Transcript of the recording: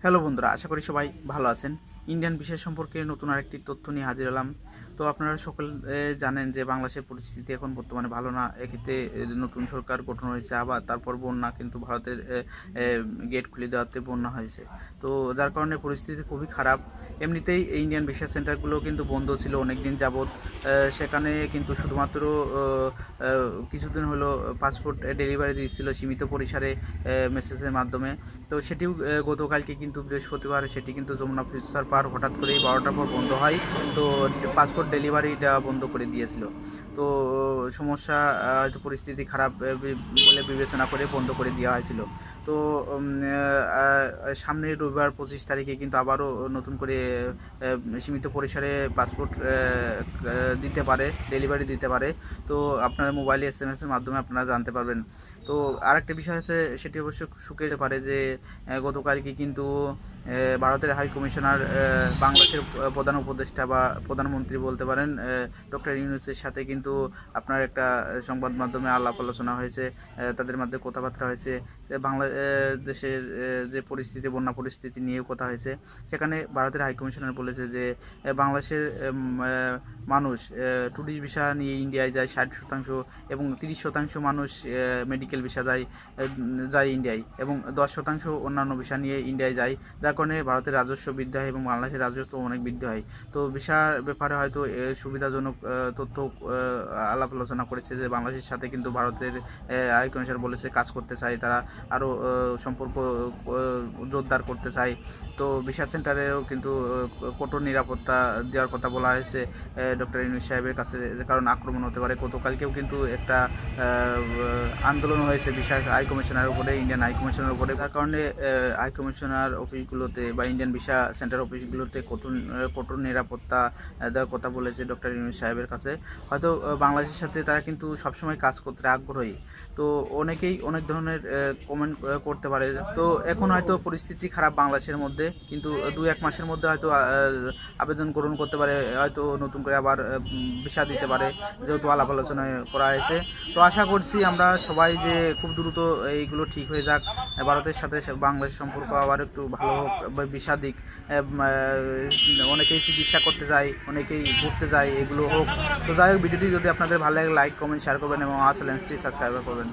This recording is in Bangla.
হ্যালো বন্ধুরা, আশা করি সবাই ভালো আছেন। ইন্ডিয়ান ভিসা সম্পর্কে নতুন আরেকটি তথ্য নিয়ে হাজির হলাম। তো আপনারা সকল জানেন যে বাংলাদেশের পরিস্থিতি এখন বর্তমানে ভালো না। এক্ষেত্রে নতুন সরকার গঠন হয়েছে, আবার তারপর বন্যা কিন্তু ভারতের গেট খুলে দেওয়াতে বন্যা হয়েছে। তো যার কারণে পরিস্থিতি খুবই খারাপ। এমনিতেই ইন্ডিয়ান ভিসা সেন্টারগুলো কিন্তু বন্ধ ছিল অনেক দিন যাবৎ। সেখানে কিন্তু শুধুমাত্র কিছুদিন হলো পাসপোর্ট ডেলিভারি দিচ্ছিল সীমিত পরিসরে মেসেজের মাধ্যমে। তো সেটিও গতকালকে কিন্তু বৃহস্পতিবার সেটি কিন্তু যমুনা ফিউচার পার্ক হঠাৎ করেই 12টার পর বন্ধ হয়। তো পাসপোর্ট ডেলিভারিটা বন্ধ করে দিয়েছিল। তো সমস্যা হয়তো পরিস্থিতি খারাপ বলে বিবেচনা করে বন্ধ করে দেওয়া হয়েছিল। তো সামনের রবিবার 25 তারিখে কিন্তু আবারও নতুন করে সীমিত পরিসরে পাসপোর্ট দিতে পারে, ডেলিভারি দিতে পারে। তো আপনার মোবাইলে SMS-এর মাধ্যমে আপনারা জানতে পারবেন। তো আরেকটা বিষয় আছে, সেটি অবশ্য সুখে পারে যে গতকালকে কিন্তু ভারতের হাই কমিশনার বাংলাদেশের প্রধান উপদেষ্টা বা প্রধানমন্ত্রী বলতে পারেন ডক্টর ইউনূসের সাথে কিন্তু আপনার একটা সংবাদ মাধ্যমে আলাপ আলোচনা হয়েছে। তাদের মধ্যে কথাবার্তা হয়েছে। বাংলাদেশের যে পরিস্থিতি, বন্যা পরিস্থিতি নিয়েও কথা হয়েছে। সেখানে ভারতের হাই কমিশনার বলেছে যে বাংলাদেশের মানুষ ট্যুরিস্ট ভিসা নিয়ে ইন্ডিয়ায় যায় 60% এবং 30% মানুষ মেডিকেল ভিসা যায় ইন্ডিয়ায়, এবং 10% অন্যান্য ভিসা নিয়ে ইন্ডিয়ায় যায়। যার কারণে ভারতের রাজস্ব বৃদ্ধি হয় এবং বাংলাদেশের রাজস্ব অনেক বৃদ্ধি হয়। তো ভিসার ব্যাপারে হয়তো সুবিধাজনক তথ্য আলাপ আলোচনা করেছে যে বাংলাদেশের সাথে কিন্তু ভারতের হাই কমিশনার বলেছে কাজ করতে চায়, তারা আরও সম্পর্ক জোরদার করতে চায়। তো ভিসা সেন্টারেও কিন্তু কঠোর নিরাপত্তা দেওয়ার কথা বলা হয়েছে ডক্টর ইউনূস সাহেবের কাছে, কারণ আক্রমণ হতে পারে। গতকালকেও কিন্তু একটা আন্দোলন হয়েছে ভিসা হাই কমিশনারের উপরে, ইন্ডিয়ান হাই কমিশনের উপরে। তার কারণে হাই কমিশনার অফিসগুলোতে বা ইন্ডিয়ান ভিসা সেন্টার অফিসগুলোতে কঠোর নিরাপত্তা দেওয়ার কথা বলেছে ডক্টর ইউনূস সাহেবের কাছে। হয়তো বাংলাদেশের সাথে তারা কিন্তু সবসময় কাজ করতে আগ্রহী। তো অনেকেই অনেক ধরনের কমেন্ট করতে পারে। তো এখন হয়তো পরিস্থিতি খারাপ বাংলাদেশের মধ্যে, কিন্তু 2-1 মাসের মধ্যে হয়তো আবেদন গ্রহণ করতে পারে, হয়তো নতুন করে আবার ভিসা দিতে পারে, যেহেতু আলাপ আলোচনা করা হয়েছে। তো আশা করছি আমরা সবাই যে খুব দ্রুত এইগুলো ঠিক হয়ে যাক, ভারতের সাথে বাংলাদেশের সম্পর্ক আবার একটু ভালো হোক, ভিসা দিক। অনেকেই চিকিৎসা করতে যায়, অনেকেই ঘুরতে যায়, এগুলো হোক। তো যাই হোক, ভিডিওটি যদি আপনাদের ভালো লাগে লাইক, কমেন্ট, শেয়ার করবেন এবং আমার চ্যানেলটি সাবস্ক্রাইব করবেন।